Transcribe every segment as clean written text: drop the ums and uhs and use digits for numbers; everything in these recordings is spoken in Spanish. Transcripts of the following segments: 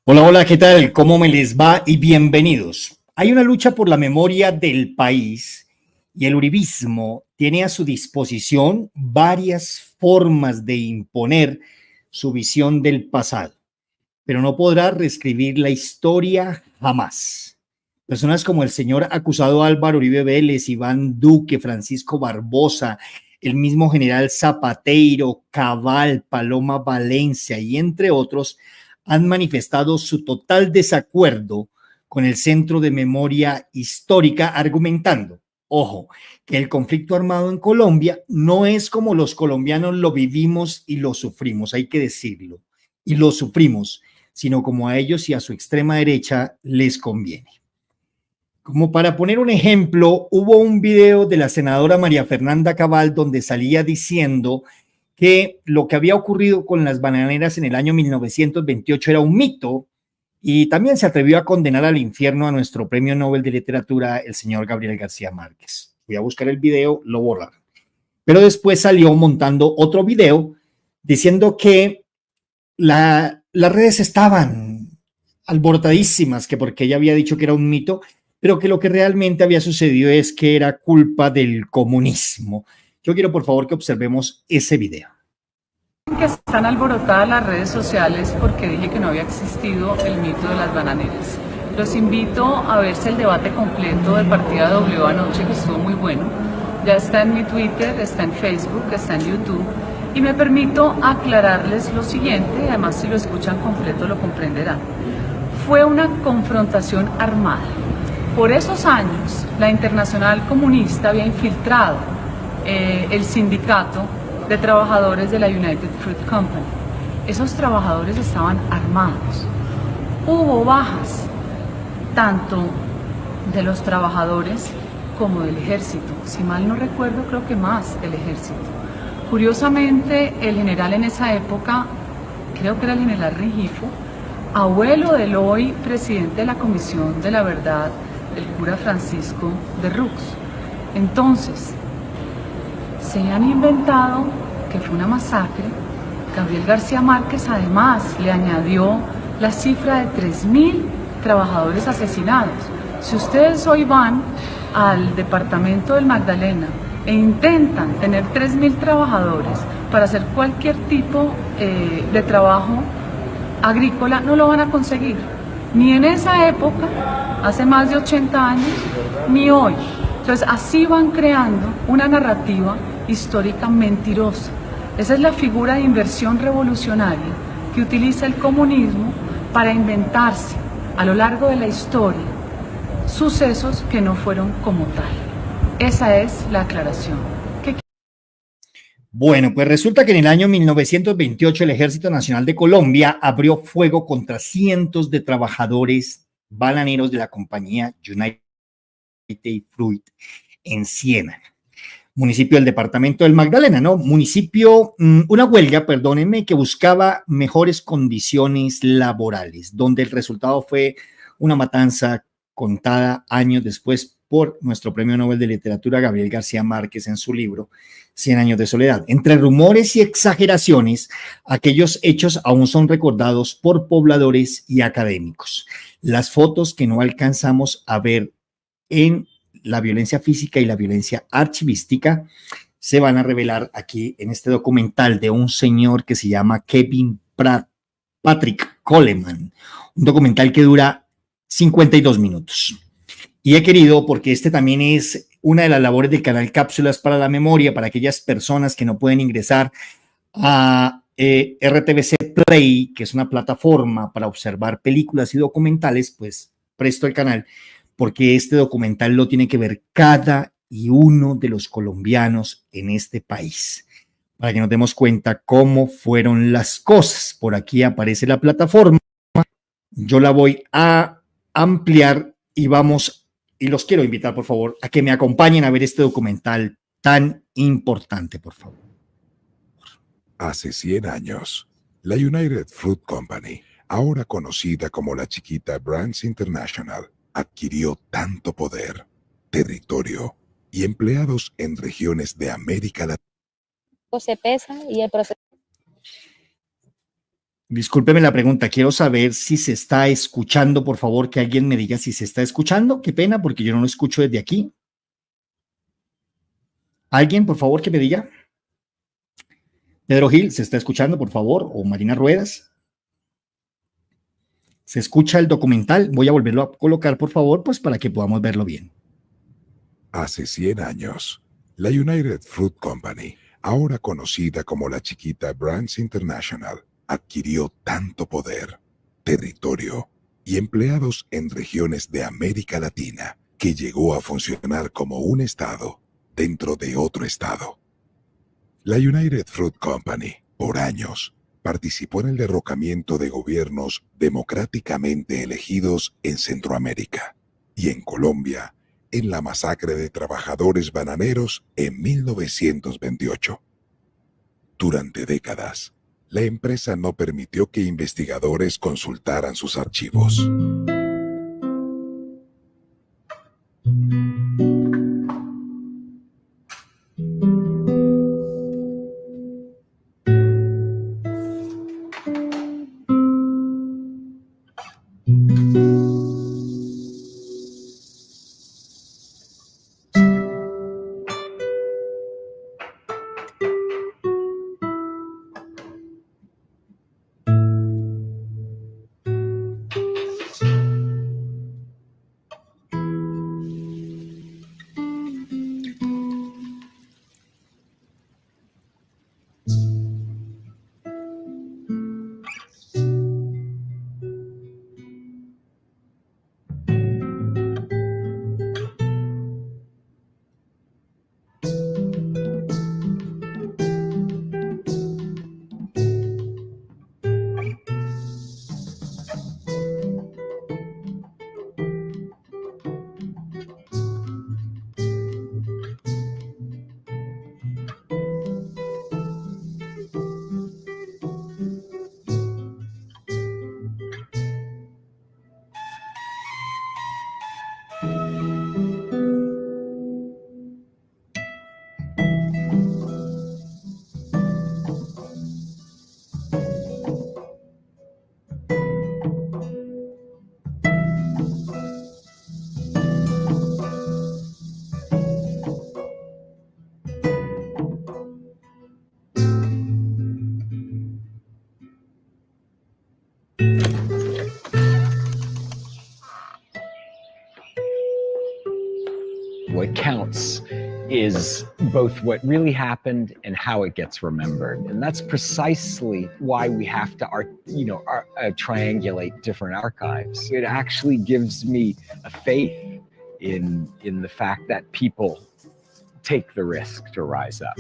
Hola, hola, ¿qué tal? ¿Cómo me les va? Y bienvenidos. Hay una lucha por la memoria del país y el uribismo tiene a su disposición varias formas de imponer su visión del pasado, pero no podrá reescribir la historia jamás. Personas como el señor acusado Álvaro Uribe Vélez, Iván Duque, Francisco Barbosa, el mismo general Zapateiro, Cabal, Paloma Valencia y entre otros, han manifestado su total desacuerdo con el Centro de Memoria Histórica, argumentando, ojo, que el conflicto armado en Colombia no es como los colombianos lo vivimos y lo sufrimos, hay que decirlo, y lo sufrimos, sino como a ellos y a su extrema derecha les conviene. Como para poner un ejemplo, hubo un video de la senadora María Fernanda Cabal donde salía diciendo que lo que había ocurrido con las bananeras en el año 1928 era un mito y también se atrevió a condenar al infierno a nuestro premio Nobel de Literatura, el señor Gabriel García Márquez. Fui a buscar el video, lo borraron. Pero después salió montando otro video diciendo que las redes estaban alborotadísimas, que porque ella había dicho que era un mito, pero que lo que realmente había sucedido es que era culpa del comunismo. Yo quiero por favor que observemos ese video. Que están alborotadas las redes sociales porque dije que no había existido el mito de las bananeras. Los invito a verse el debate completo de Partida W anoche, que estuvo muy bueno. Ya está en mi Twitter, está en Facebook, está en YouTube. Y me permito aclararles lo siguiente, además si lo escuchan completo lo comprenderán. Fue una confrontación armada. Por esos años, la Internacional Comunista había infiltrado el sindicato de trabajadores de la United Fruit Company. Esos trabajadores estaban armados. Hubo bajas, tanto de los trabajadores como del ejército. Si mal no recuerdo, creo que más del ejército. Curiosamente, el general en esa época, creo que era el general Rengifo, abuelo del hoy presidente de la Comisión de la Verdad, el cura Francisco de Rux. Entonces, se han inventado que fue una masacre. Gabriel García Márquez además le añadió la cifra de 3.000 trabajadores asesinados. Si ustedes hoy van al departamento del Magdalena e intentan tener 3.000 trabajadores para hacer cualquier tipo de trabajo agrícola, no lo van a conseguir. Ni en esa época, hace más de 80 años, ni hoy. Entonces así van creando una narrativa histórica mentirosa. Esa es la figura de inversión revolucionaria que utiliza el comunismo para inventarse a lo largo de la historia sucesos que no fueron como tal. Esa es la aclaración. Bueno, pues resulta que en el año 1928 el Ejército Nacional de Colombia abrió fuego contra cientos de trabajadores bananeros de la compañía United Fruit en Ciénaga, municipio del departamento del Magdalena, ¿no? Una huelga, perdónenme, que buscaba mejores condiciones laborales, donde el resultado fue una matanza contada años después por nuestro premio Nobel de Literatura Gabriel García Márquez en su libro Cien años de soledad. Entre rumores y exageraciones, aquellos hechos aún son recordados por pobladores y académicos. Las fotos que no alcanzamos a ver en la violencia física y la violencia archivística se van a revelar aquí en este documental de un señor que se llama Patrick Coleman, un documental que dura 52 minutos. Y he querido, porque este también es una de las labores del canal Cápsulas para la Memoria, para aquellas personas que no pueden ingresar a RTVC Play, que es una plataforma para observar películas y documentales, pues presto el canal, porque este documental lo tiene que ver cada y uno de los colombianos en este país, para que nos demos cuenta cómo fueron las cosas. Por aquí aparece la plataforma, yo la voy a ampliar y los quiero invitar, por favor, a que me acompañen a ver este documental tan importante, por favor. Hace 100 años, la United Fruit Company, ahora conocida como la chiquita Brands International, adquirió tanto poder, territorio y empleados en regiones de América Latina. Se pesa y el proceso. Discúlpeme la pregunta, quiero saber si se está escuchando, por favor, que alguien me diga si se está escuchando. Qué pena, porque yo no lo escucho desde aquí. ¿Alguien, por favor, que me diga? Pedro Gil, ¿se está escuchando, por favor? ¿O Marina Ruedas? ¿Se escucha el documental? Voy a volverlo a colocar, por favor, pues para que podamos verlo bien. Hace 100 años, la United Fruit Company, ahora conocida como la chiquita Brands International, adquirió tanto poder, territorio y empleados en regiones de América Latina que llegó a funcionar como un estado dentro de otro estado. La United Fruit Company, por años, participó en el derrocamiento de gobiernos democráticamente elegidos en Centroamérica y en Colombia, en la masacre de trabajadores bananeros en 1928. Durante décadas, la empresa no permitió que investigadores consultaran sus archivos. What counts is both what really happened and how it gets remembered. And that's precisely why we have to triangulate different archives. It actually gives me a faith in the fact that people take the risk to rise up.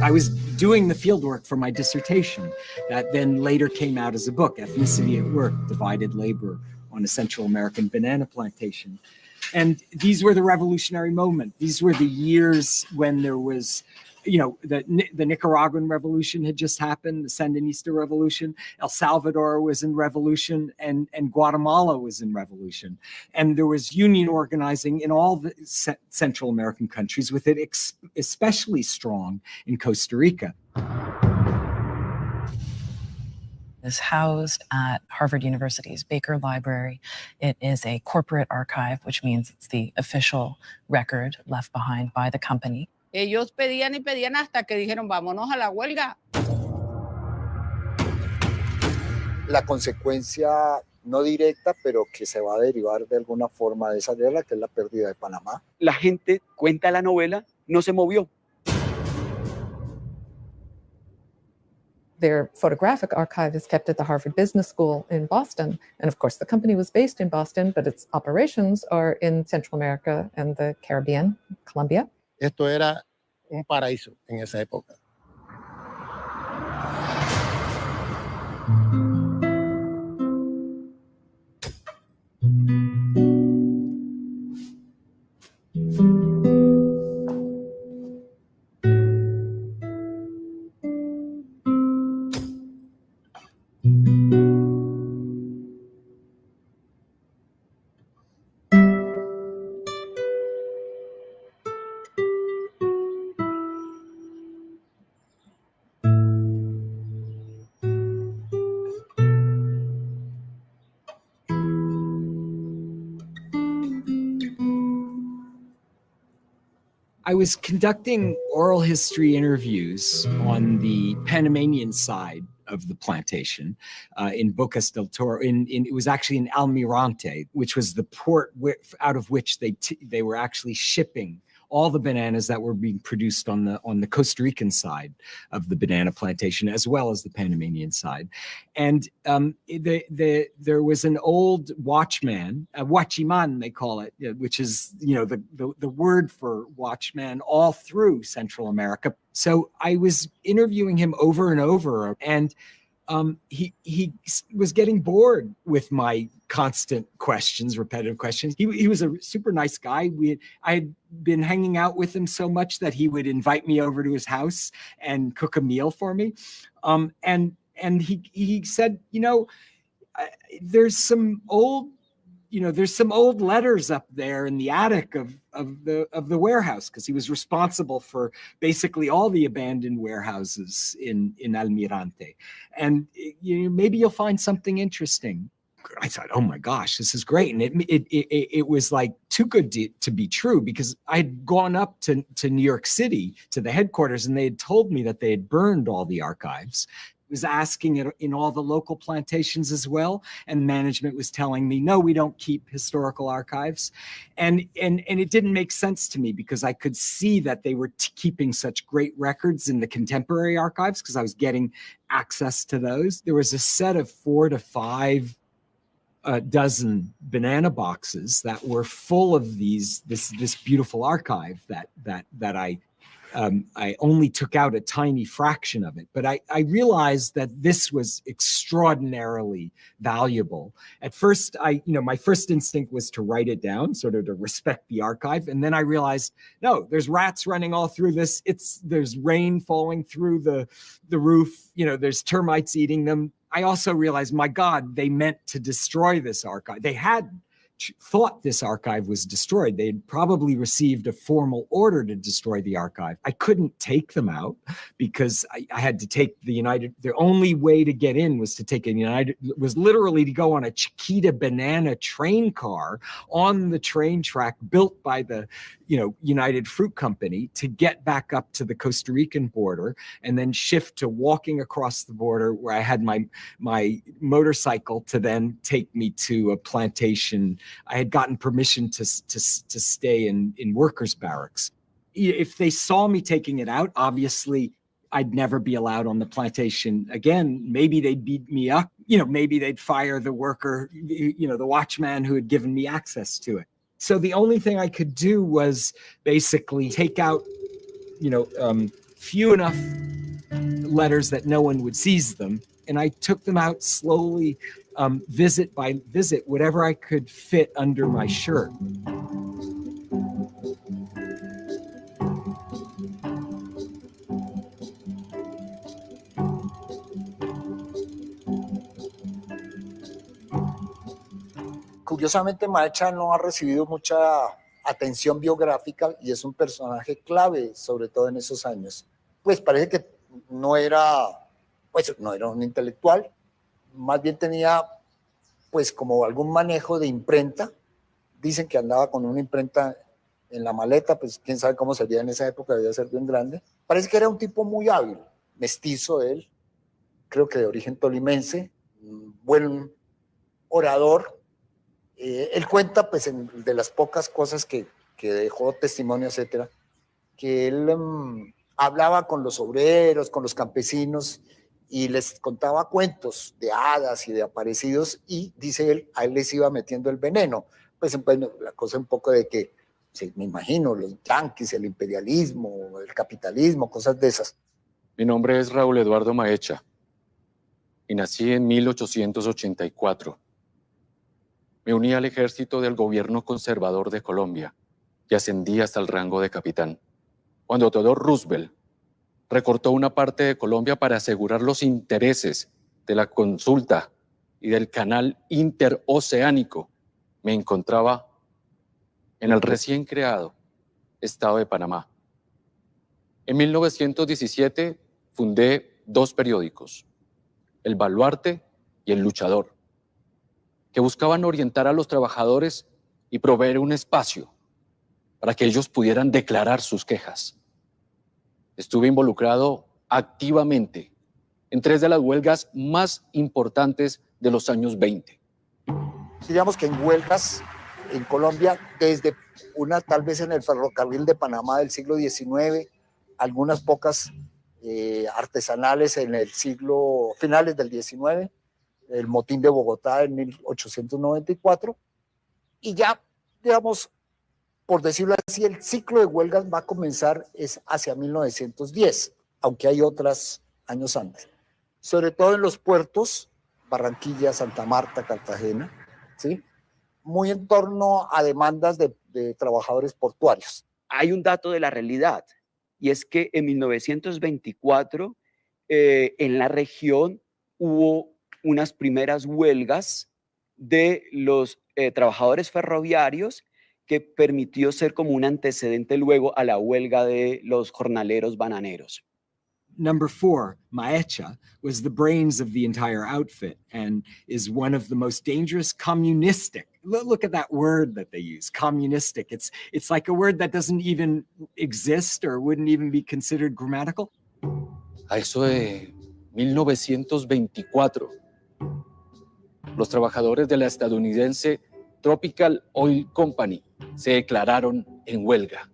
I was doing the fieldwork for my dissertation that then later came out as a book, Ethnicity at Work, Divided Labor on a Central American Banana Plantation. And these were the revolutionary moment. These were the years when there was, the Nicaraguan revolution had just happened, the Sandinista revolution, El Salvador was in revolution, and Guatemala was in revolution. And there was union organizing in all the Central American countries, with it especially strong in Costa Rica. Is housed at Harvard University's Baker Library. It is a corporate archive, which means it's the official record left behind by the company. Ellos pedían y pedían hasta que dijeron, vámonos a la huelga. La consecuencia no directa, pero que se va a derivar de alguna forma de esa guerra, que es la pérdida de Panamá. La gente, cuenta la novela, no se movió. Their photographic archive is kept at the Harvard Business School in Boston. And of course, the company was based in Boston, but its operations are in Central America and the Caribbean, Colombia. Esto era un paraíso en esa época. I was conducting oral history interviews on the Panamanian side of the plantation in Bocas del Toro. It was actually in Almirante, which was the port out of which they were actually shipping all the bananas that were being produced on the Costa Rican side of the banana plantation, as well as the Panamanian side. And there was an old watchman, a watchiman they call it, which is the word for watchman all through Central America. So I was interviewing him over and over, and he was getting bored with my constant questions, repetitive questions. He was a super nice guy. I had been hanging out with him so much that he would invite me over to his house and cook a meal for me. And he said, there's some old letters up there in the attic of the warehouse, because he was responsible for basically all the abandoned warehouses in Almirante. And maybe you'll find something interesting. I thought, oh my gosh, this is great. And it was like too good to be true, because I'd gone up to New York City to the headquarters, and they had told me that they had burned all the archives. Was asking it in all the local plantations as well, and management was telling me, no, we don't keep historical archives. And it didn't make sense to me, because I could see that they were keeping such great records in the contemporary archives, because I was getting access to those. There was a set of 4 to 5 dozen banana boxes that were full of this beautiful archive that I only took out a tiny fraction of it, but I realized that this was extraordinarily valuable. At first, my first instinct was to write it down, sort of to respect the archive. And then I realized, no, there's rats running all through this. There's rain falling through the roof. There's termites eating them. I also realized, my God, they meant to destroy this archive. They had thought this archive was destroyed. They'd probably received a formal order to destroy the archive. I couldn't take them out, because I had to take the only way to get in was to take was literally to go on a Chiquita banana train car on the train track built by the United Fruit Company to get back up to the Costa Rican border, and then shift to walking across the border, where I had my motorcycle to then take me to a plantation. I had gotten permission to stay in workers' barracks. If they saw me taking it out, obviously I'd never be allowed on the plantation again. Maybe they'd beat me up. Maybe they'd fire the worker, the watchman who had given me access to it. So the only thing I could do was basically take out, few enough letters that no one would seize them. And I took them out slowly, visit by visit, whatever I could fit under my shirt. Curiosamente, Maecha no ha recibido mucha atención biográfica y es un personaje clave, sobre todo en esos años. Pues parece que no era un intelectual, más bien tenía pues como algún manejo de imprenta. Dicen que andaba con una imprenta en la maleta, pues quién sabe cómo sería en esa época, debía ser bien grande. Parece que era un tipo muy hábil, mestizo él, creo que de origen tolimense, buen orador. Él cuenta, pues, de las pocas cosas que dejó testimonio, etcétera, que él hablaba con los obreros, con los campesinos, y les contaba cuentos de hadas y de aparecidos, y dice él, a él les iba metiendo el veneno. Pues bueno, la cosa un poco de que, sí, me imagino, los yanquis, el imperialismo, el capitalismo, cosas de esas. Mi nombre es Raúl Eduardo Maecha y nací en 1884. Me uní al ejército del gobierno conservador de Colombia y ascendí hasta el rango de capitán. Cuando Theodore Roosevelt recortó una parte de Colombia para asegurar los intereses de la consulta y del canal interoceánico, me encontraba en el recién creado Estado de Panamá. En 1917 fundé 2 periódicos, El Baluarte y El Luchador, que buscaban orientar a los trabajadores y proveer un espacio para que ellos pudieran declarar sus quejas. Estuve involucrado activamente en 3 de las huelgas más importantes de los años 20. Digamos que en huelgas en Colombia, desde una tal vez en el ferrocarril de Panamá del siglo XIX, algunas pocas artesanales en el siglo, finales del XIX, el motín de Bogotá en 1894, y ya, digamos, por decirlo así, el ciclo de huelgas va a comenzar es hacia 1910, aunque hay otros años antes, sobre todo en los puertos, Barranquilla, Santa Marta, Cartagena, ¿sí? Muy en torno a demandas de trabajadores portuarios. Hay un dato de la realidad, y es que en 1924 en la región hubo unas primeras huelgas de los trabajadores ferroviarios que permitió ser como un antecedente luego a la huelga de los jornaleros bananeros. Number 4, Maecha, was the brains of the entire outfit and is one of the most dangerous communistic. Look at that word that they use, communistic. It's like a word that doesn't even exist or wouldn't even be considered grammatical. A eso de 1924, los trabajadores de la estadounidense Tropical Oil Company se declararon en huelga.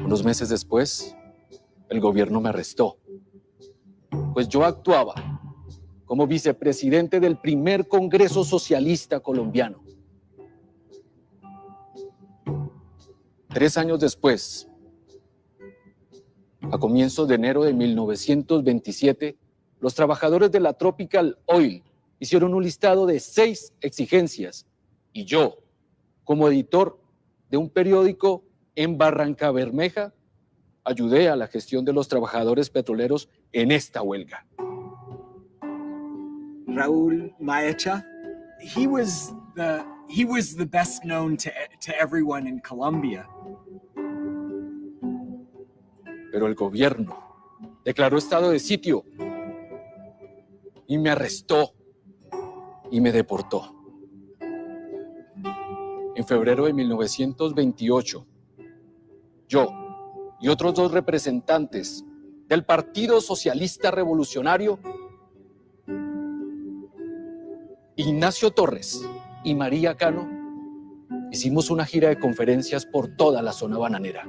Unos meses después, el gobierno me arrestó, pues yo actuaba como vicepresidente del primer Congreso Socialista Colombiano. 3 años después, a comienzos de enero de 1927, los trabajadores de la Tropical Oil hicieron un listado de 6 exigencias y yo, como editor de un periódico en Barrancabermeja, ayudé a la gestión de los trabajadores petroleros en esta huelga. Raúl Maecha, he was the best known to everyone in Colombia. Pero el gobierno declaró estado de sitio y me arrestó y me deportó. En febrero de 1928, yo y otros 2 representantes del Partido Socialista Revolucionario, Ignacio Torres y María Cano, hicimos una gira de conferencias por toda la zona bananera.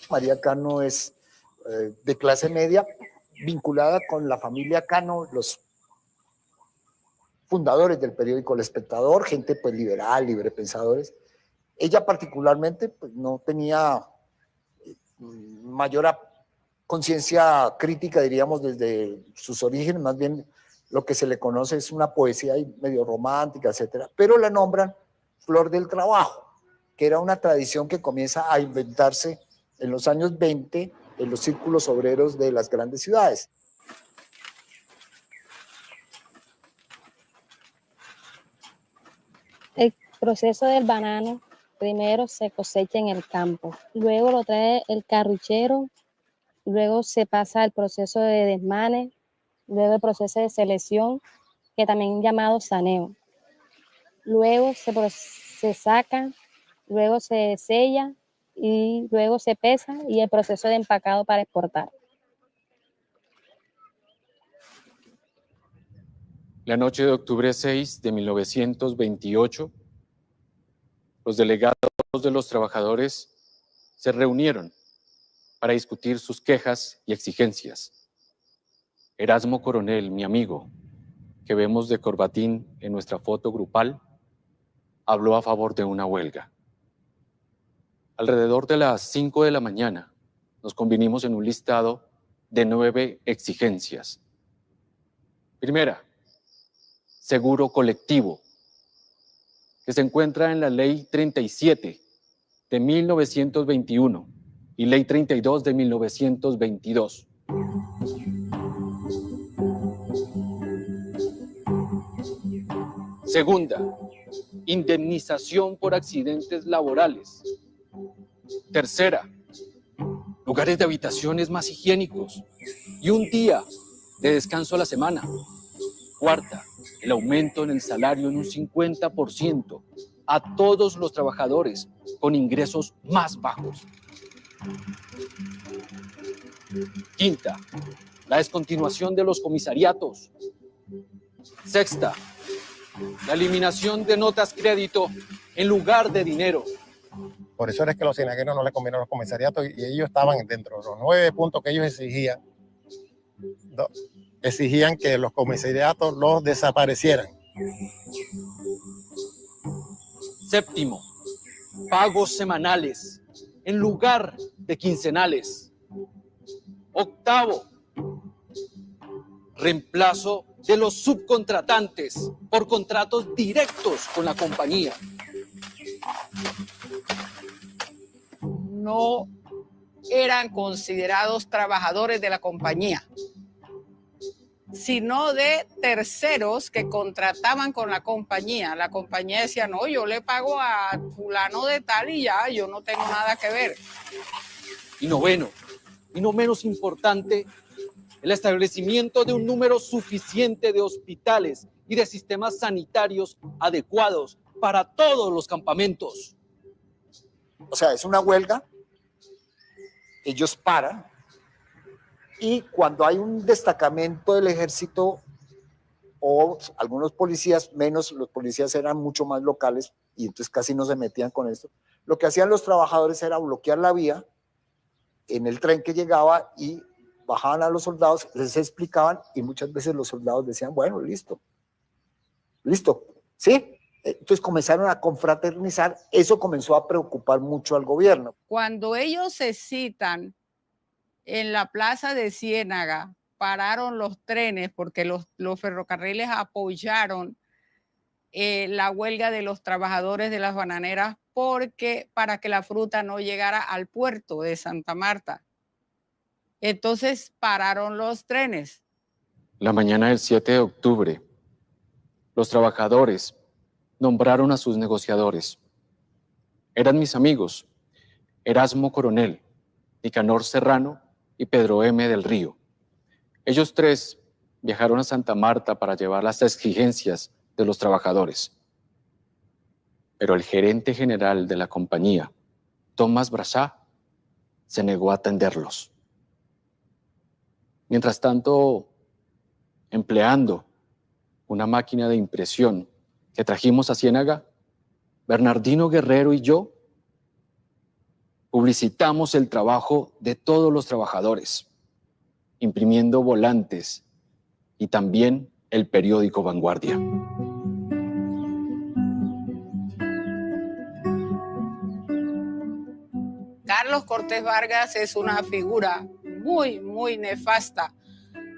María Cano es de clase media, vinculada con la familia Cano, los fundadores del periódico El Espectador, gente pues liberal, librepensadores. Ella particularmente pues, no tenía mayor conciencia crítica, diríamos, desde sus orígenes, más bien lo que se le conoce es una poesía medio romántica, etcétera, pero la nombran Flor del Trabajo, que era una tradición que comienza a inventarse en los años 20 en los círculos obreros de las grandes ciudades. El proceso del banano primero se cosecha en el campo, luego lo trae el carruchero luego se pasa al proceso de desmane, luego el proceso de selección, que también llamado saneo. Luego se saca, luego se sella y luego se pesa y el proceso de empacado para exportar. La noche de octubre 6 de 1928, los delegados de los trabajadores se reunieron para discutir sus quejas y exigencias. Erasmo Coronel, mi amigo, que vemos de corbatín en nuestra foto grupal, habló a favor de una huelga. Alrededor de las 5 de la mañana nos convinimos en un listado de 9 exigencias. Primera, seguro colectivo, que se encuentra en la Ley 37 de 1921 y Ley 32 de 1922. Segunda, indemnización por accidentes laborales. Tercera, lugares de habitaciones más higiénicos y un día de descanso a la semana. Cuarta, el aumento en el salario en un 50% a todos los trabajadores con ingresos más bajos. Quinta, la descontinuación de los comisariatos. Sexta, la eliminación de notas crédito en lugar de dinero. Por eso es que a los cienagueros no les convienen los comisariatos y ellos estaban dentro de los 9 puntos que ellos exigían que los comisariatos los desaparecieran. Séptimo, pagos semanales en lugar de quincenales. Octavo, reemplazo de los subcontratantes por contratos directos con la compañía. No eran considerados trabajadores de la compañía, sino de terceros que contrataban con la compañía. La compañía decía, no, yo le pago a fulano de tal y ya, yo no tengo nada que ver. Y noveno, y no menos importante, el establecimiento de un número suficiente de hospitales y de sistemas sanitarios adecuados para todos los campamentos. O sea, es una huelga, ellos paran, y cuando hay un destacamento del ejército o algunos policías, menos, los policías eran mucho más locales y entonces casi no se metían con esto, lo que hacían los trabajadores era bloquear la vía en el tren que llegaba y bajaban a los soldados, les explicaban y muchas veces los soldados decían, bueno, listo, ¿sí? Entonces comenzaron a confraternizar, eso comenzó a preocupar mucho al gobierno. Cuando ellos se citan en la plaza de Ciénaga, pararon los trenes porque los ferrocarriles apoyaron la huelga de los trabajadores de las bananeras para que la fruta no llegara al puerto de Santa Marta. Entonces pararon los trenes. La mañana del 7 de octubre, los trabajadores nombraron a sus negociadores. Eran mis amigos, Erasmo Coronel, Nicanor Serrano y Pedro M. del Río. Ellos tres viajaron a Santa Marta para llevar las exigencias de los trabajadores. Pero el gerente general de la compañía, Tomás Brasá, se negó a atenderlos. Mientras tanto, empleando una máquina de impresión que trajimos a Ciénaga, Bernardino Guerrero y yo publicitamos el trabajo de todos los trabajadores, imprimiendo volantes y también el periódico Vanguardia. Carlos Cortés Vargas es una figura muy, muy nefasta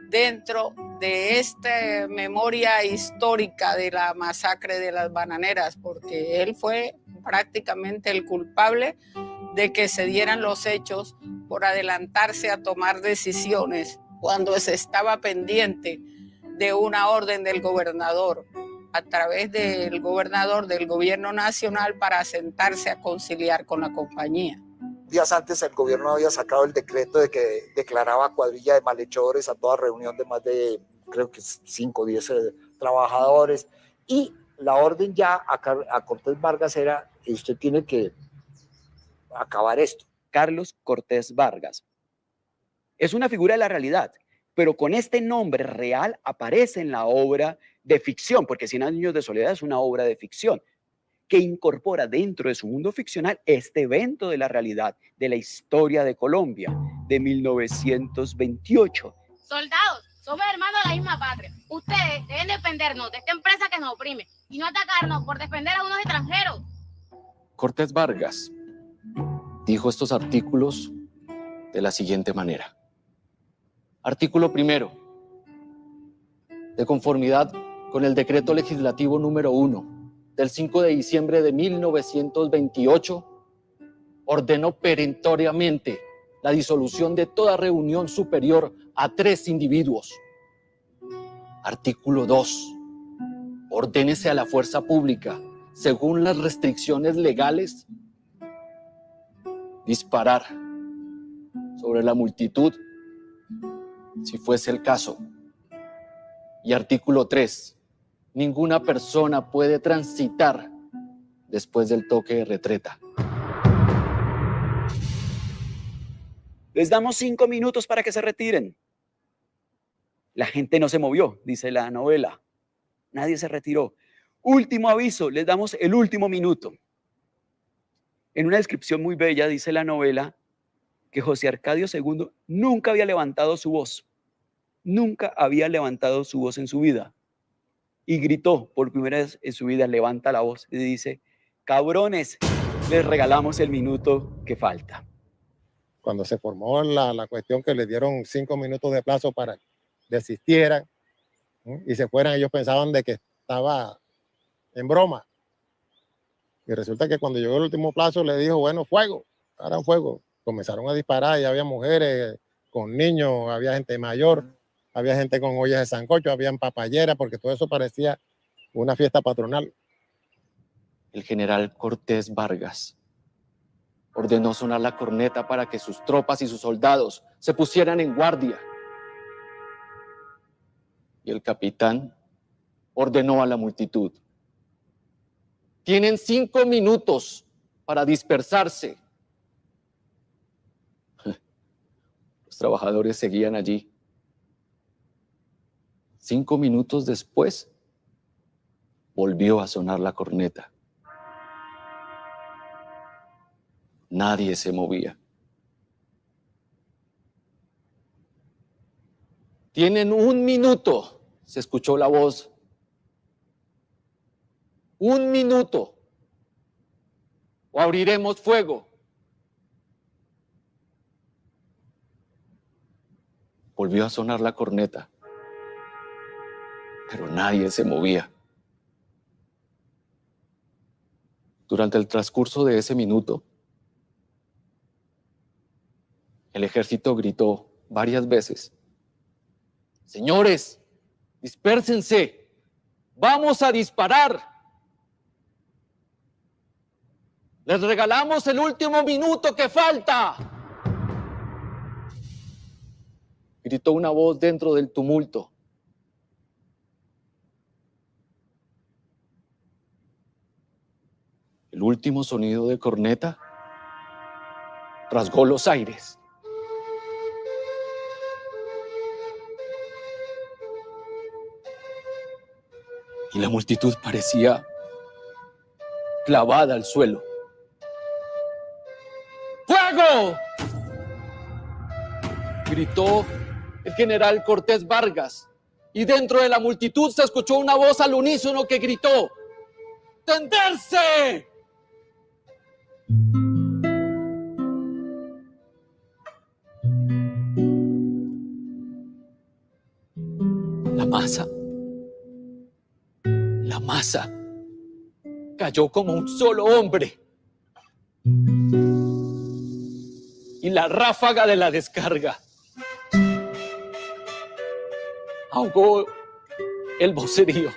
dentro de esta memoria histórica de la masacre de las bananeras, porque él fue prácticamente el culpable de que se dieran los hechos por adelantarse a tomar decisiones cuando se estaba pendiente de una orden del gobernador, a través del gobernador del gobierno nacional, para sentarse a conciliar con la compañía. Días antes el gobierno había sacado el decreto de que declaraba cuadrilla de malhechores a toda reunión de más de, creo que 5 o 10 trabajadores, y la orden ya a Cortés Vargas era, usted tiene que acabar esto. Carlos Cortés Vargas. Es una figura de la realidad, pero con este nombre real aparece en la obra de ficción, porque 100 años de soledad es una obra de ficción, que incorpora dentro de su mundo ficcional este evento de la realidad, de la historia de Colombia, de 1928. Soldados, somos hermanos de la misma patria. Ustedes deben defendernos de esta empresa que nos oprime y no atacarnos por defender a unos extranjeros. Cortés Vargas dijo estos artículos de la siguiente manera. Artículo primero. De conformidad con el decreto legislativo número 1 del 5 de diciembre de 1928, ordenó perentoriamente la disolución de toda reunión superior a 3 individuos. Artículo 2. Ordénese a la fuerza pública, según las restricciones legales, disparar sobre la multitud, si fuese el caso. Y artículo 3. Ninguna persona puede transitar después del toque de retreta. Les damos 5 minutos para que se retiren. La gente no se movió, dice la novela. Nadie se retiró. Último aviso, les damos el último minuto. En una descripción muy bella dice la novela que José Arcadio II nunca había levantado su voz. Nunca había levantado su voz en su vida. Y gritó por primera vez en su vida, levanta la voz y dice: cabrones, les regalamos el minuto que falta. Cuando se formó la cuestión que les dieron 5 minutos de plazo para que desistieran, ¿sí?, y se fueran, ellos pensaban de que estaba en broma. Y resulta que cuando llegó el último plazo le dijo, bueno, fuego, harán fuego. Comenzaron a disparar y había mujeres con niños, había gente mayor, había gente con ollas de sancocho, habían papayeras, porque todo eso parecía una fiesta patronal. El general Cortés Vargas ordenó sonar la corneta para que sus tropas y sus soldados se pusieran en guardia. Y el capitán ordenó a la multitud: tienen 5 minutos para dispersarse. Los trabajadores seguían allí. 5 minutos después, volvió a sonar la corneta. Nadie se movía. Tienen 1 minuto, se escuchó la voz. 1 minuto, o abriremos fuego. Volvió a sonar la corneta, pero nadie se movía. Durante el transcurso de ese minuto, el ejército gritó varias veces: señores, dispérsense, vamos a disparar. Les regalamos el último minuto que falta. Gritó una voz dentro del tumulto. El último sonido de corneta rasgó los aires. Y la multitud parecía clavada al suelo. ¡Fuego!, gritó el general Cortés Vargas, y dentro de la multitud se escuchó una voz al unísono que gritó: ¡tenderse! La masa cayó como un solo hombre. Y la ráfaga de la descarga ahogó el vocerío.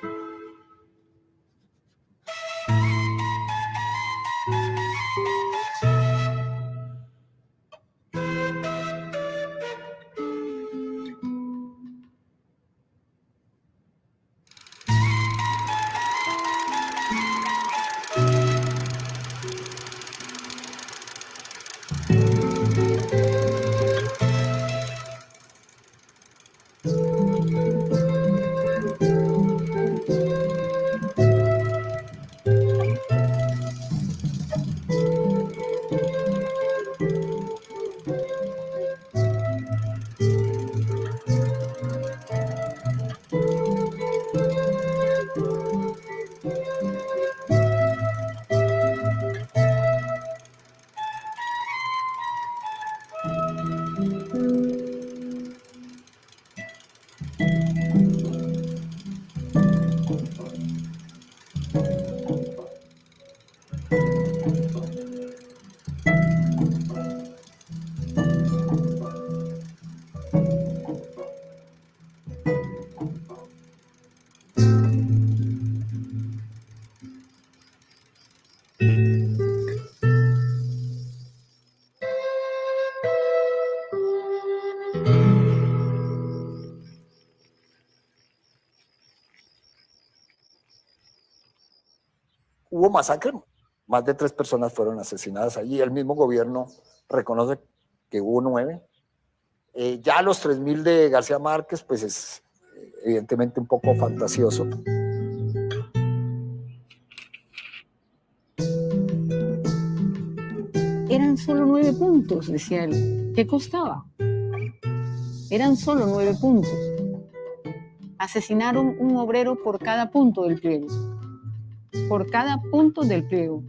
Hubo masacre, más de 3 personas fueron asesinadas allí. El mismo gobierno reconoce que hubo 9. Ya los 3.000 de García Márquez, pues es evidentemente un poco fantasioso. Eran solo 9 puntos, decía él. ¿Qué costaba? Eran solo 9 puntos. Asesinaron un obrero por cada punto del pliego. Por cada punto del pliego.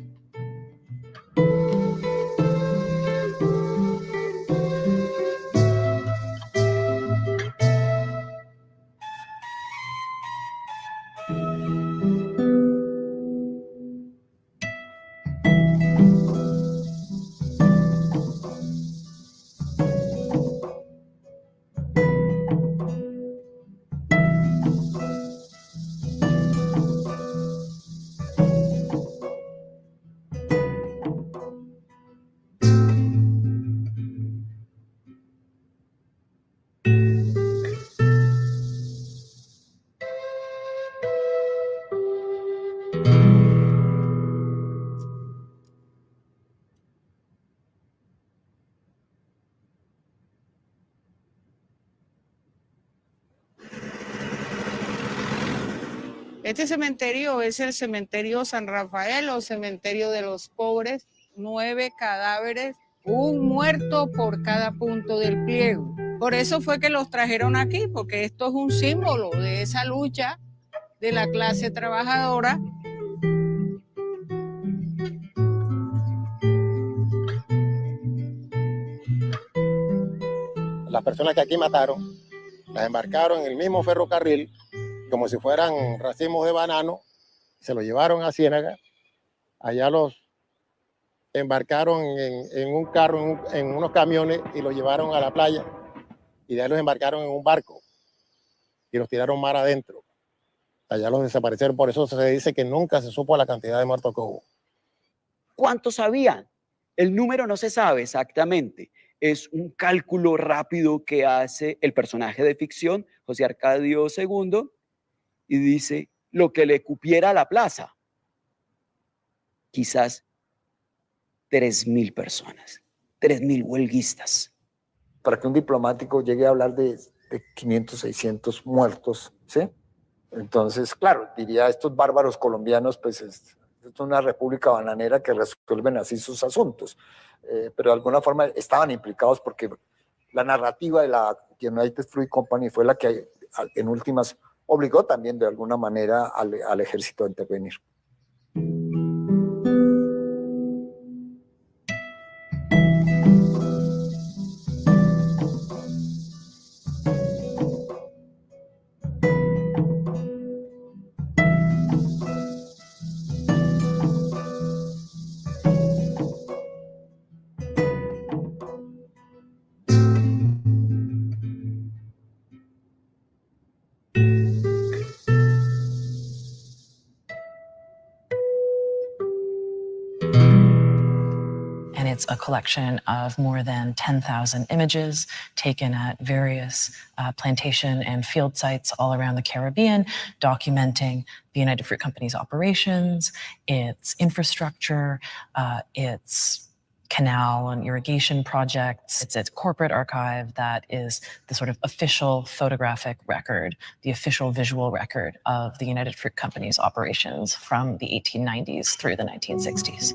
Este cementerio es el cementerio San Rafael o cementerio de los pobres. 9 cadáveres, un muerto por cada punto del pliego. Por eso fue que los trajeron aquí, porque esto es un símbolo de esa lucha de la clase trabajadora. Las personas que aquí mataron, las embarcaron en el mismo ferrocarril, como si fueran racimos de banano, se los llevaron a Ciénaga, allá los embarcaron en un carro, en unos camiones y los llevaron a la playa y de ahí los embarcaron en un barco y los tiraron mar adentro. Allá los desaparecieron, por eso se dice que nunca se supo la cantidad de muertos que hubo. ¿Cuántos habían? El número no se sabe exactamente. Es un cálculo rápido que hace el personaje de ficción, José Arcadio II, y dice lo que le cupiera a la plaza. Quizás 3.000 personas, 3.000 huelguistas. Para que un diplomático llegue a hablar de 500, 600 muertos, ¿sí? Entonces, claro, diría estos bárbaros colombianos, pues es una república bananera que resuelven así sus asuntos. Pero de alguna forma estaban implicados porque la narrativa de la United Fruit Company fue la que en últimas obligó también de alguna manera al ejército a intervenir. It's a collection of more than 10,000 images taken at various plantation and field sites all around the Caribbean, documenting the United Fruit Company's operations, its infrastructure, its canal and irrigation projects. It's a corporate archive that is the sort of official photographic record, the official visual record of the United Fruit Company's operations from the 1890s through the 1960s.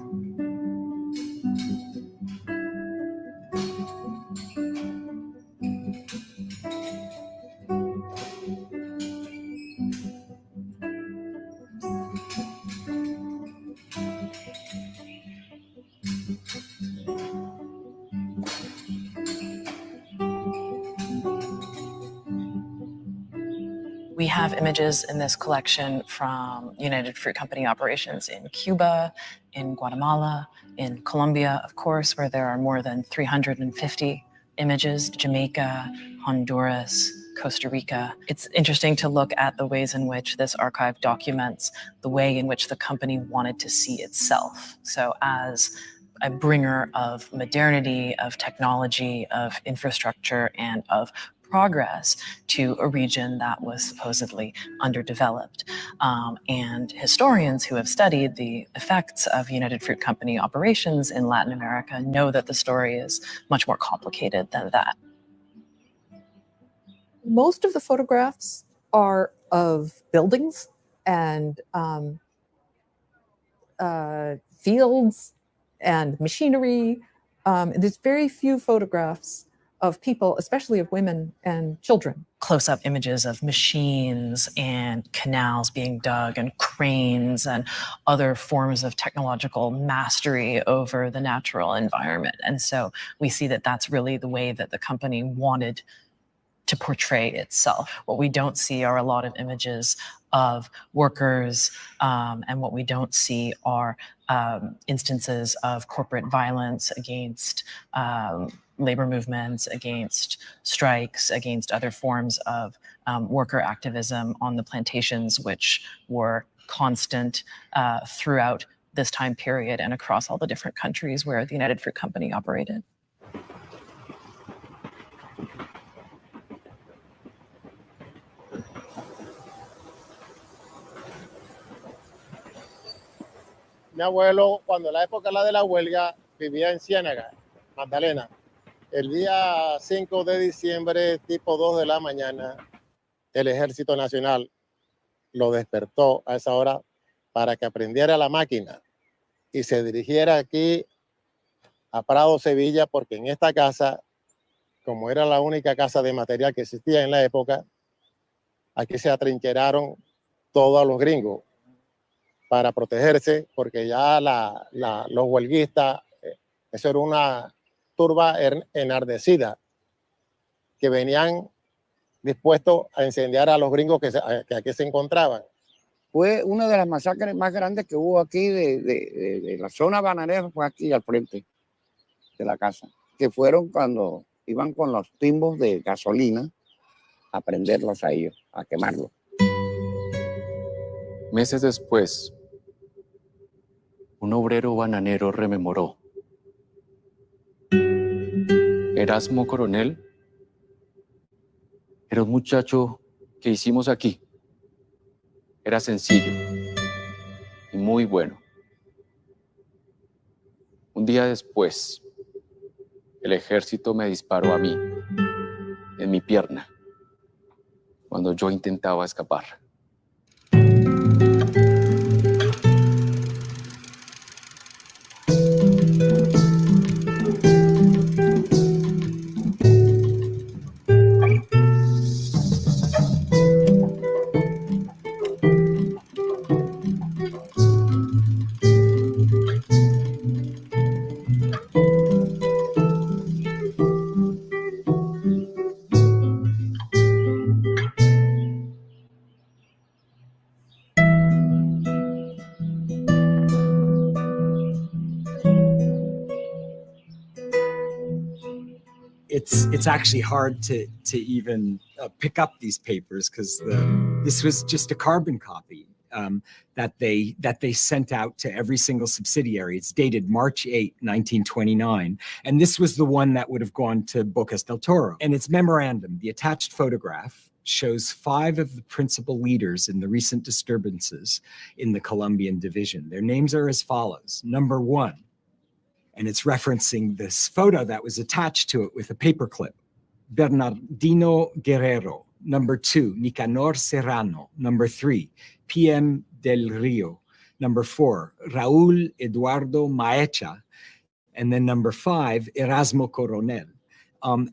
We have images in this collection from United Fruit Company operations in Cuba, in Guatemala, in Colombia, of course, where there are more than 350 images, Jamaica, Honduras, Costa Rica. It's interesting to look at the ways in which this archive documents the way in which the company wanted to see itself. So as a bringer of modernity, of technology, of infrastructure, and of progress to a region that was supposedly underdeveloped. And historians who have studied the effects of United Fruit Company operations in Latin America know that the story is much more complicated than that. Most of the photographs are of buildings and fields and machinery. There's very few photographs of people, especially of women and children. Close-up images of machines and canals being dug and cranes and other forms of technological mastery over the natural environment. And so we see that that's really the way that the company wanted to portray itself. What we don't see are a lot of images of workers, and what we don't see are instances of corporate violence against labor movements, against strikes, against other forms of worker activism on the plantations, which were constant throughout this time period and across all the different countries where the United Fruit Company operated. Mi abuelo, cuando la época de la huelga, vivía en Ciénaga, Magdalena. El día 5 de diciembre, tipo 2 de la mañana, el Ejército Nacional lo despertó a esa hora para que aprendiera la máquina y se dirigiera aquí a Prado, Sevilla, porque en esta casa, como era la única casa de material que existía en la época, aquí se atrincheraron todos los gringos para protegerse, porque ya los huelguistas, eso era una turba enardecida, que venían dispuestos a incendiar a los gringos que aquí se encontraban. Fue una de las masacres más grandes que hubo aquí de la zona bananera, fue aquí al frente de la casa, que fueron cuando iban con los timbos de gasolina a prenderlos a ellos, a quemarlos. Meses después, un obrero bananero rememoró. Erasmo Coronel era un muchacho que hicimos aquí. Era sencillo y muy bueno. Un día después, el ejército me disparó a mí, en mi pierna, cuando yo intentaba escapar. It's actually hard to even pick up these papers because this was just a carbon copy that they sent out to every single subsidiary. It's dated March 8, 1929, and this was the one that would have gone to Bocas del Toro. And its memorandum, the attached photograph, shows 5 of the principal leaders in the recent disturbances in the Colombian division. Their names are as follows. Number 1, And it's referencing this photo that was attached to it with a paperclip. Bernardino Guerrero. Number 2, Nicanor Serrano. Number 3, PM del Rio. Number 4, Raúl Eduardo Maecha. And then number 5, Erasmo Coronel.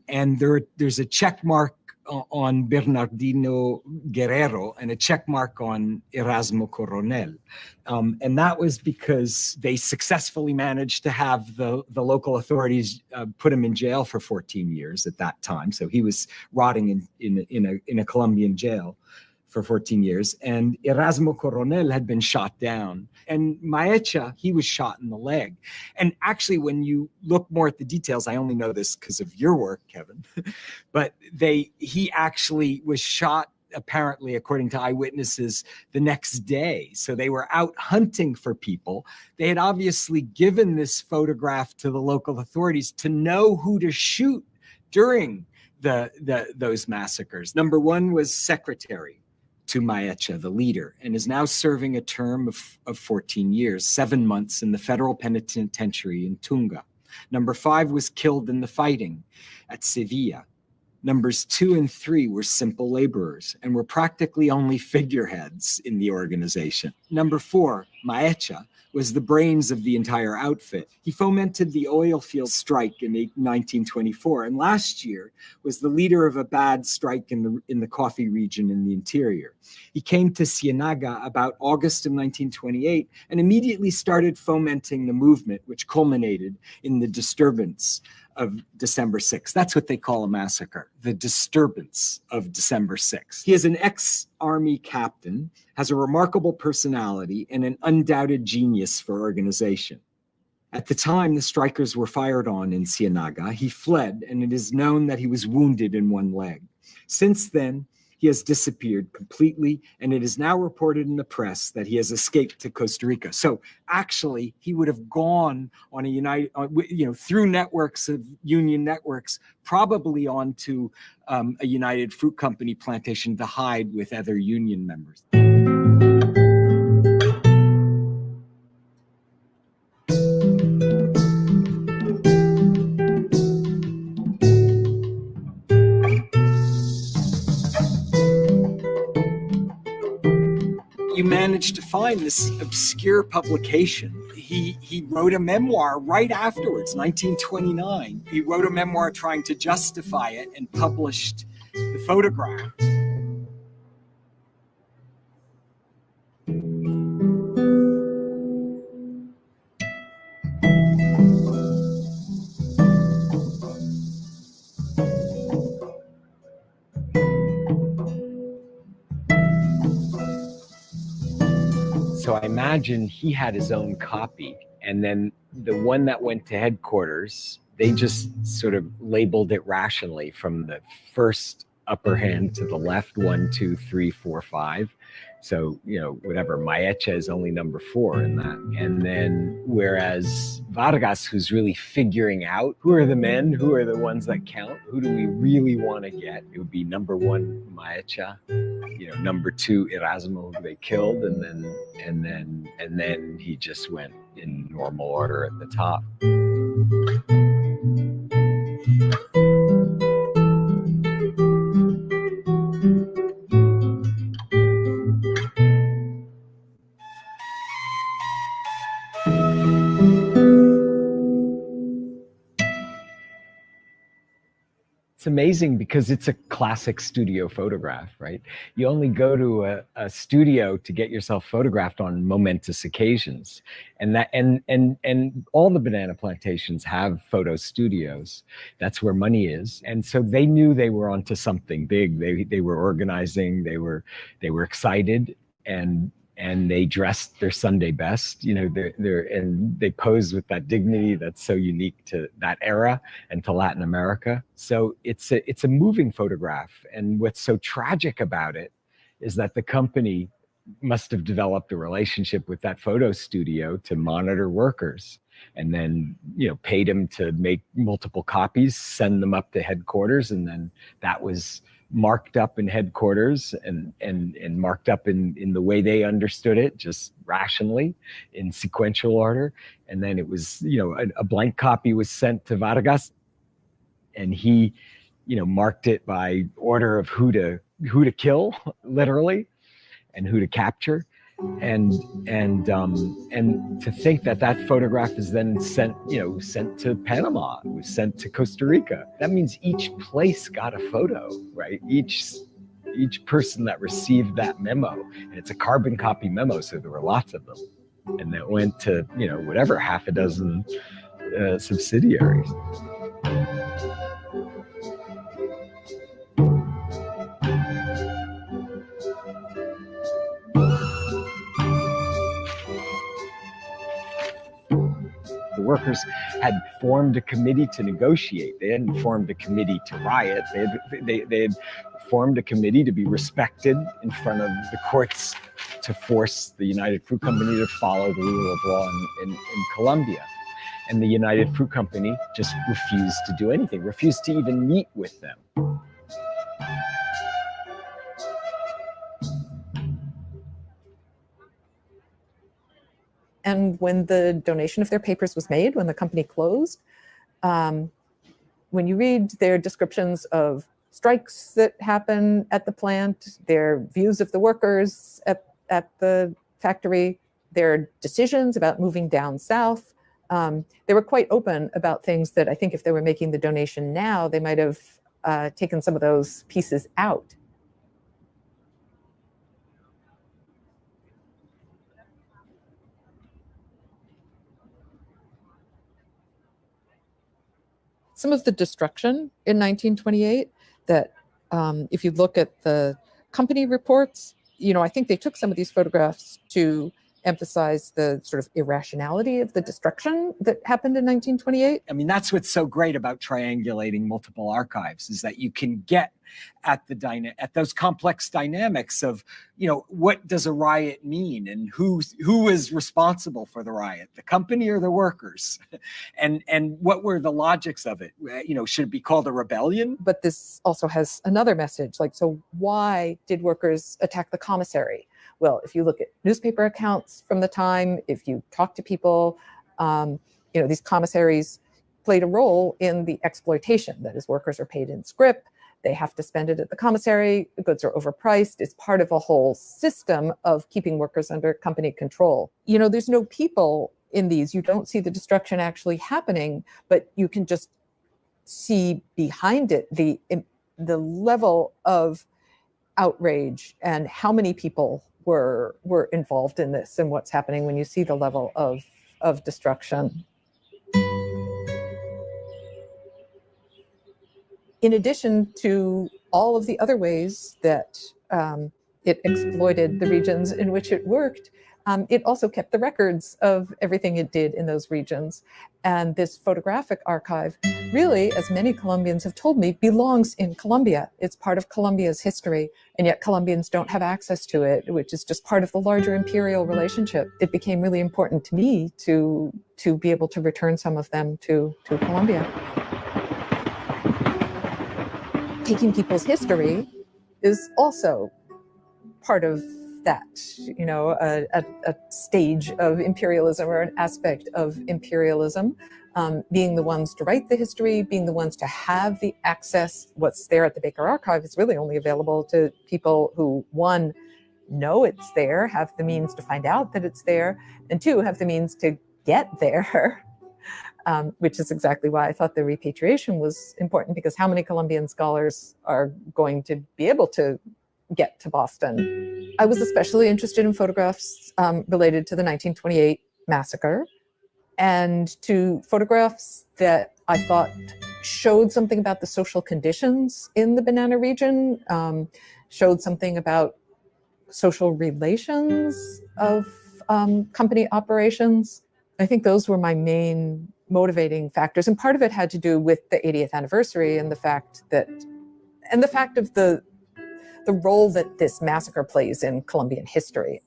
And there's a check mark on Bernardino Guerrero and a check mark on Erasmo Coronel. And that was because they successfully managed to have the local authorities put him in jail for 14 years at that time. So he was rotting in a Colombian jail for 14 years. And Erasmo Coronel had been shot down. And Maecha, he was shot in the leg. And actually, when you look more at the details, I only know this because of your work, Kevin, but he actually was shot, apparently, according to eyewitnesses, the next day. So they were out hunting for people. They had obviously given this photograph to the local authorities to know who to shoot during those massacres. Number 1 was secretary to Maecha, the leader, and is now serving a term of 14 years, 7 months in the federal penitentiary in Tunga. Number 5 was killed in the fighting at Sevilla. Numbers 2 and 3 were simple laborers and were practically only figureheads in the organization. Number 4, Maecha, was the brains of the entire outfit. He fomented the oil field strike in 1924, and last year was the leader of a bad strike in the coffee region in the interior. He came to Ciénaga about August of 1928 and immediately started fomenting the movement, which culminated in the disturbance of December 6th. That's what they call a massacre, the disturbance of December 6th. He is an ex-army captain, has a remarkable personality, and an undoubted genius for organization. At the time the strikers were fired on in Ciénaga, he fled, and it is known that he was wounded in one leg. Since then, he has disappeared completely, and it is now reported in the press that he has escaped to Costa Rica. So actually, he would have gone on through networks of union networks, probably onto a United Fruit Company plantation to hide with other union members. You managed to find this obscure publication. He wrote a memoir right afterwards, 1929. He wrote a memoir trying to justify it and published the photograph. So I imagine he had his own copy, and then the one that went to headquarters, they just sort of labeled it rationally from the first upper hand to the left, 1, 2, 3, 4, 5. So, whatever, Maecha is only number 4 in that. And then whereas Vargas, who's really figuring out who are the men, who are the ones that count, who do we really want to get? It would be number 1, Maecha, number 2, Erasmo, who they killed, and then he just went in normal order at the top. It's amazing because it's a classic studio photograph, right? You only go to a studio to get yourself photographed on momentous occasions. And all the banana plantations have photo studios. That's where money is. And so they knew they were onto something big. They were organizing, they were excited, and they dressed their Sunday best, and they posed with that dignity that's so unique to that era and to Latin America. So it's a moving photograph. And what's so tragic about it is that the company must have developed a relationship with that photo studio to monitor workers. and then, paid him to make multiple copies, send them up to headquarters, and then that was marked up in headquarters and marked up in the way they understood it, just rationally in sequential order. And then it was, a blank copy was sent to Vargas, and he, marked it by order of who to kill, literally, and who to capture. And to think that photograph is then sent to Panama, it was sent to Costa Rica. That means each place got a photo, right? Each person that received that memo, and it's a carbon copy memo, so there were lots of them, and that went to whatever, half a dozen subsidiaries. The workers had formed a committee to negotiate. They hadn't formed a committee to riot. They had formed a committee to be respected in front of the courts, to force the United Fruit Company to follow the rule of law in Colombia. And the United Fruit Company just refused to do anything, refused to even meet with them. And when the donation of their papers was made, when the company closed, when you read their descriptions of strikes that happen at the plant, their views of the workers at the factory, their decisions about moving down south, they were quite open about things that I think if they were making the donation now, they might have taken some of those pieces out. Some of the destruction in 1928 that if you look at the company reports, I think they took some of these photographs to emphasize the sort of irrationality of the destruction that happened in 1928. I mean, that's what's so great about triangulating multiple archives, is that you can get at those complex dynamics of, what does a riot mean, and who is responsible for the riot, the company or the workers, and what were the logics of it? Should it be called a rebellion? But this also has another message, so why did workers attack the commissary? Well, if you look at newspaper accounts from the time, if you talk to people, these commissaries played a role in the exploitation. That is, workers are paid in scrip. They have to spend it at the commissary. The goods are overpriced. It's part of a whole system of keeping workers under company control. There's no people in these. You don't see the destruction actually happening, but you can just see behind it the level of outrage and how many people were involved in this and what's happening when you see the level of destruction. In addition to all of the other ways that it exploited the regions in which it worked, it also kept the records of everything it did in those regions. And this photographic archive really, as many Colombians have told me, belongs in Colombia. It's part of Colombia's history, and yet Colombians don't have access to it, which is just part of the larger imperial relationship. It became really important to me to be able to return some of them to Colombia. Taking people's history is also part of that, a stage of imperialism or an aspect of imperialism, being the ones to write the history, being the ones to have the access. What's there at the Baker Archive is really only available to people who, one, know it's there, have the means to find out that it's there, and two, have the means to get there. Which is exactly why I thought the repatriation was important, because how many Colombian scholars are going to be able to get to Boston? I was especially interested in photographs related to the 1928 massacre, and to photographs that I thought showed something about the social conditions in the Banana region, showed something about social relations of company operations. I think those were my main motivating factors, and part of it had to do with the 80th anniversary and the fact of the role that this massacre plays in Colombian history.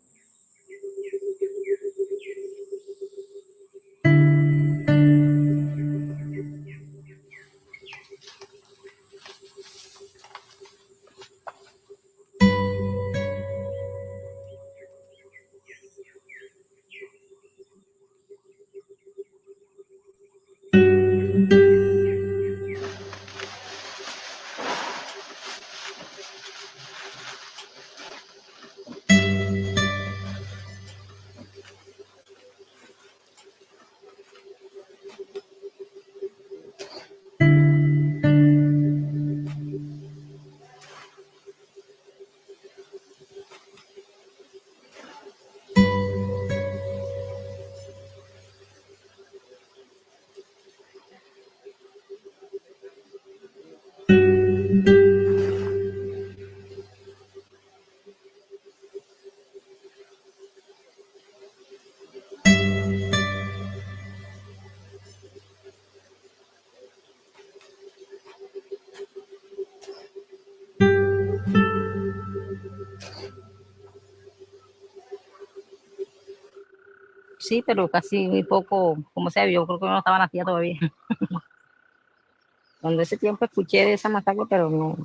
sí, pero casi muy poco, como sea, yo creo que no estaba nacida todavía. Cuando ese tiempo escuché de esa masacre, pero no,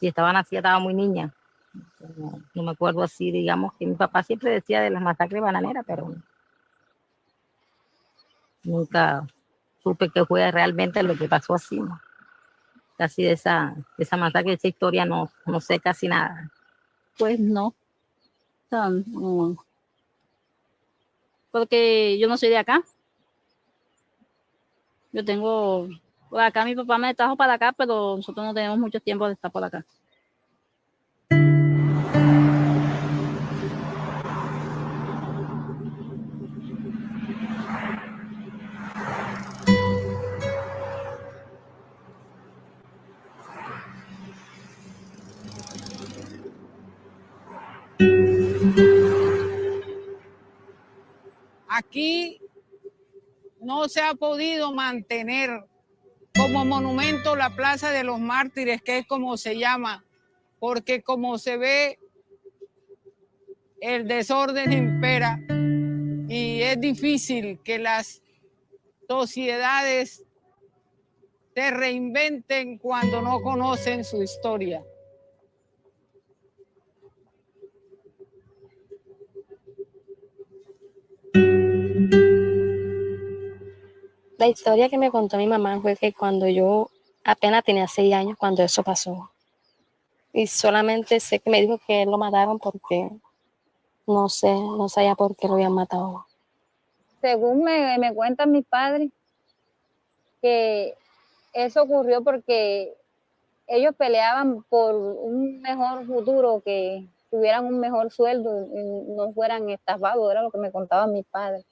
si estaba nacida estaba muy niña. No me acuerdo así, digamos que mi papá siempre decía de las masacres bananeras, pero nunca supe qué fue realmente lo que pasó así, ¿no? Casi de esa masacre, de esa historia no sé casi nada. Pues no. O sea, no. Porque yo no soy de acá. Yo tengo, por acá mi papá me trajo para acá, pero nosotros no tenemos mucho tiempo de estar por acá. Aquí no se ha podido mantener como monumento la Plaza de los Mártires, que es como se llama, porque como se ve, el desorden impera y es difícil que las sociedades se reinventen cuando no conocen su historia. La historia que me contó mi mamá fue que cuando yo apenas tenía 6 años, cuando eso pasó. Y solamente sé que me dijo que lo mataron porque no sabía por qué lo habían matado. Según me cuentan mis padres, que eso ocurrió porque ellos peleaban por un mejor futuro, que tuvieran un mejor sueldo y no fueran estafados, era lo que me contaban mis padres.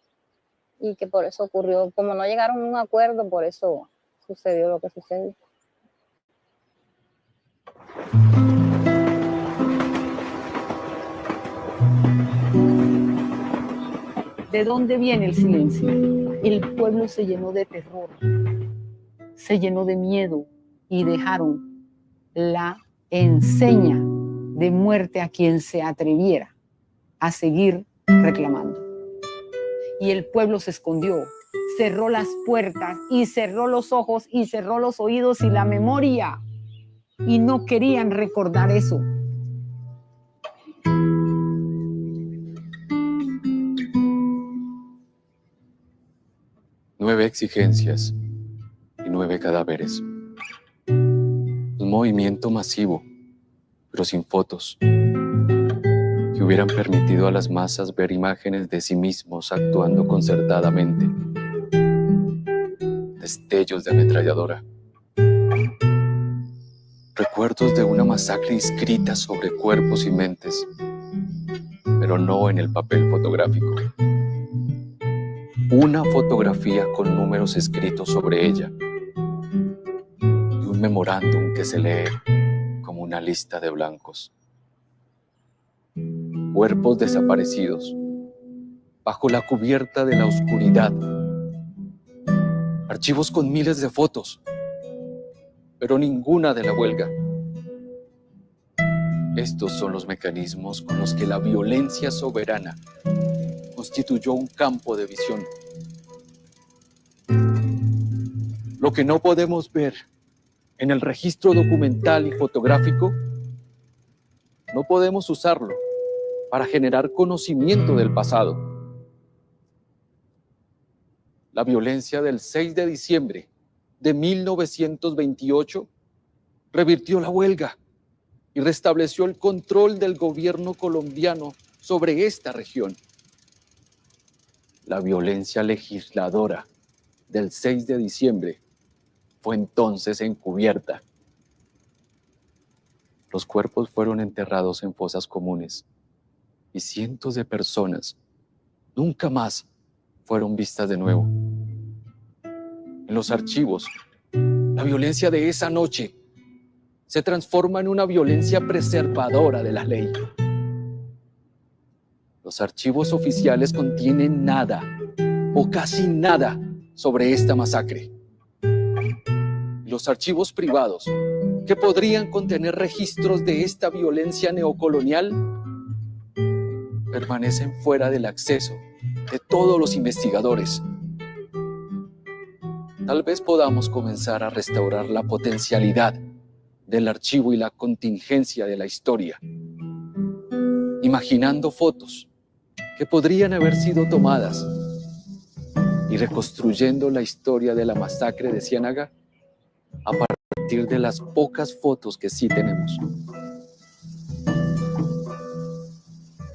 Y que por eso ocurrió, como no llegaron a un acuerdo, por eso sucedió lo que sucedió. ¿De dónde viene el silencio? El pueblo se llenó de terror, se llenó de miedo y dejaron la enseña de muerte a quien se atreviera a seguir reclamando. Y el pueblo se escondió, cerró las puertas y cerró los ojos y cerró los oídos y la memoria. Y no querían recordar eso. Nueve exigencias y 9 cadáveres. Un movimiento masivo, pero sin fotos, que hubieran permitido a las masas ver imágenes de sí mismos actuando concertadamente. Destellos de ametralladora. Recuerdos de una masacre inscrita sobre cuerpos y mentes, pero no en el papel fotográfico. Una fotografía con números escritos sobre ella y un memorándum que se lee como una lista de blancos. Cuerpos desaparecidos, bajo la cubierta de la oscuridad. Archivos con miles de fotos, pero ninguna de la huelga. Estos son los mecanismos con los que la violencia soberana constituyó un campo de visión. Lo que no podemos ver en el registro documental y fotográfico, no podemos usarlo para generar conocimiento del pasado. La violencia del 6 de diciembre de 1928 revirtió la huelga y restableció el control del gobierno colombiano sobre esta región. La violencia legisladora del 6 de diciembre fue entonces encubierta. Los cuerpos fueron enterrados en fosas comunes y cientos de personas nunca más fueron vistas de nuevo. En los archivos, la violencia de esa noche se transforma en una violencia preservadora de la ley. Los archivos oficiales contienen nada o casi nada sobre esta masacre. Los archivos privados, que podrían contener registros de esta violencia neocolonial, permanecen fuera del acceso de todos los investigadores. Tal vez podamos comenzar a restaurar la potencialidad del archivo y la contingencia de la historia, imaginando fotos que podrían haber sido tomadas y reconstruyendo la historia de la masacre de Ciénaga a partir de las pocas fotos que sí tenemos.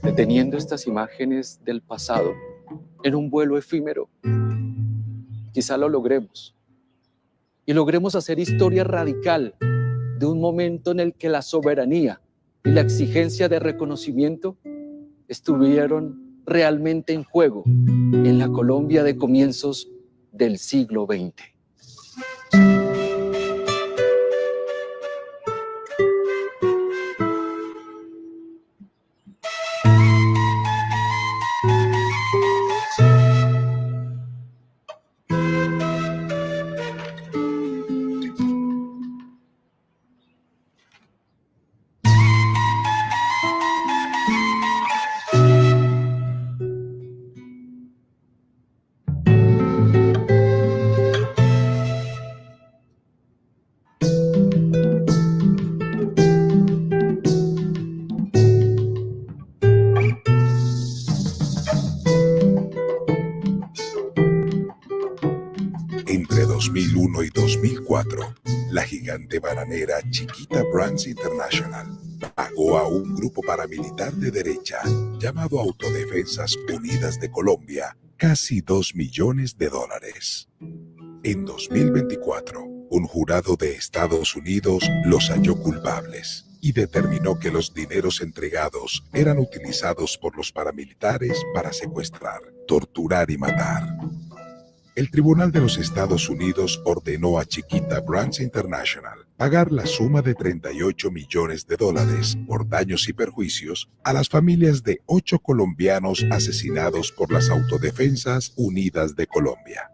Deteniendo estas imágenes del pasado en un vuelo efímero, quizá lo logremos. Y logremos hacer historia radical de un momento en el que la soberanía y la exigencia de reconocimiento estuvieron realmente en juego en la Colombia de comienzos del siglo XX. Entre 2001 y 2004, la gigante bananera Chiquita Brands International pagó a un grupo paramilitar de derecha llamado Autodefensas Unidas de Colombia casi $2 millones. En 2024, un jurado de Estados Unidos los halló culpables y determinó que los dineros entregados eran utilizados por los paramilitares para secuestrar, torturar y matar. El Tribunal de los Estados Unidos ordenó a Chiquita Brands International pagar la suma de $38 millones por daños y perjuicios a las familias de 8 colombianos asesinados por las Autodefensas Unidas de Colombia.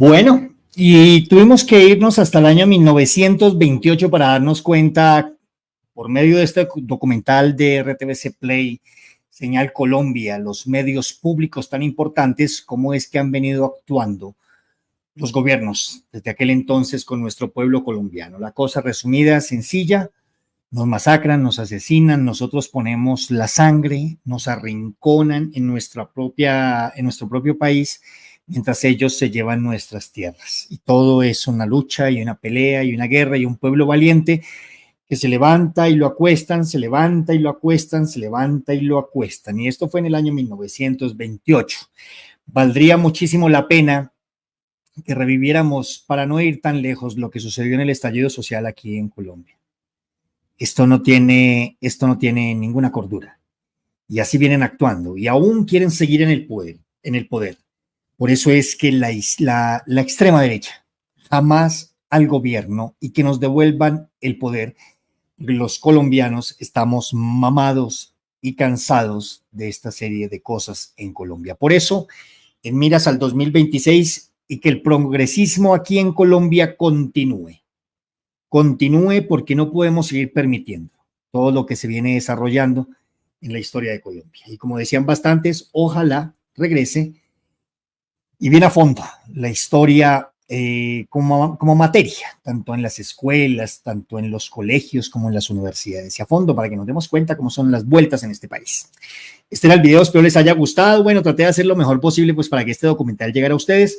Bueno, y tuvimos que irnos hasta el año 1928 para darnos cuenta, por medio de este documental de RTVC Play, Señal Colombia, los medios públicos tan importantes, cómo es que han venido actuando los gobiernos desde aquel entonces con nuestro pueblo colombiano. La cosa resumida, sencilla: nos masacran, nos asesinan, nosotros ponemos la sangre, nos arrinconan en nuestro propio país, mientras ellos se llevan nuestras tierras. Y todo es una lucha y una pelea y una guerra y un pueblo valiente que se levanta y lo acuestan, se levanta y lo acuestan, se levanta y lo acuestan. Y esto fue en el año 1928. Valdría muchísimo la pena que reviviéramos, para no ir tan lejos, lo que sucedió en el estallido social aquí en Colombia. Esto no tiene ninguna cordura. Y así vienen actuando y aún quieren seguir en el poder. Por eso es que la extrema derecha jamás al gobierno y que nos devuelvan el poder. Los colombianos estamos mamados y cansados de esta serie de cosas en Colombia. Por eso, en miras al 2026 y que el progresismo aquí en Colombia continúe porque no podemos seguir permitiendo todo lo que se viene desarrollando en la historia de Colombia. Y como decían bastantes, ojalá regrese y bien a fondo la historia como materia, tanto en las escuelas, tanto en los colegios como en las universidades, y a fondo para que nos demos cuenta cómo son las vueltas en este país. Este era el video, espero les haya gustado. Bueno, traté de hacer lo mejor posible pues para que este documental llegara a ustedes.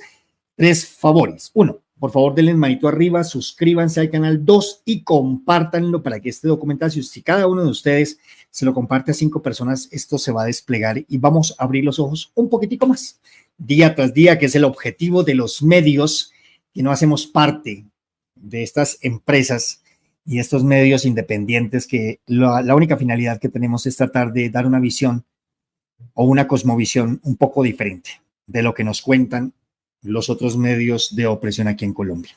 3 favores. 1, por favor denle manito arriba, suscríbanse al canal. 2, y compártanlo para que este documental, si cada uno de ustedes se lo comparte a 5 personas, esto se va a desplegar y vamos a abrir los ojos un poquitico más, día tras día, que es el objetivo de los medios que no hacemos parte de estas empresas y estos medios independientes, que la única finalidad que tenemos es tratar de dar una visión o una cosmovisión un poco diferente de lo que nos cuentan los otros medios de opresión aquí en Colombia.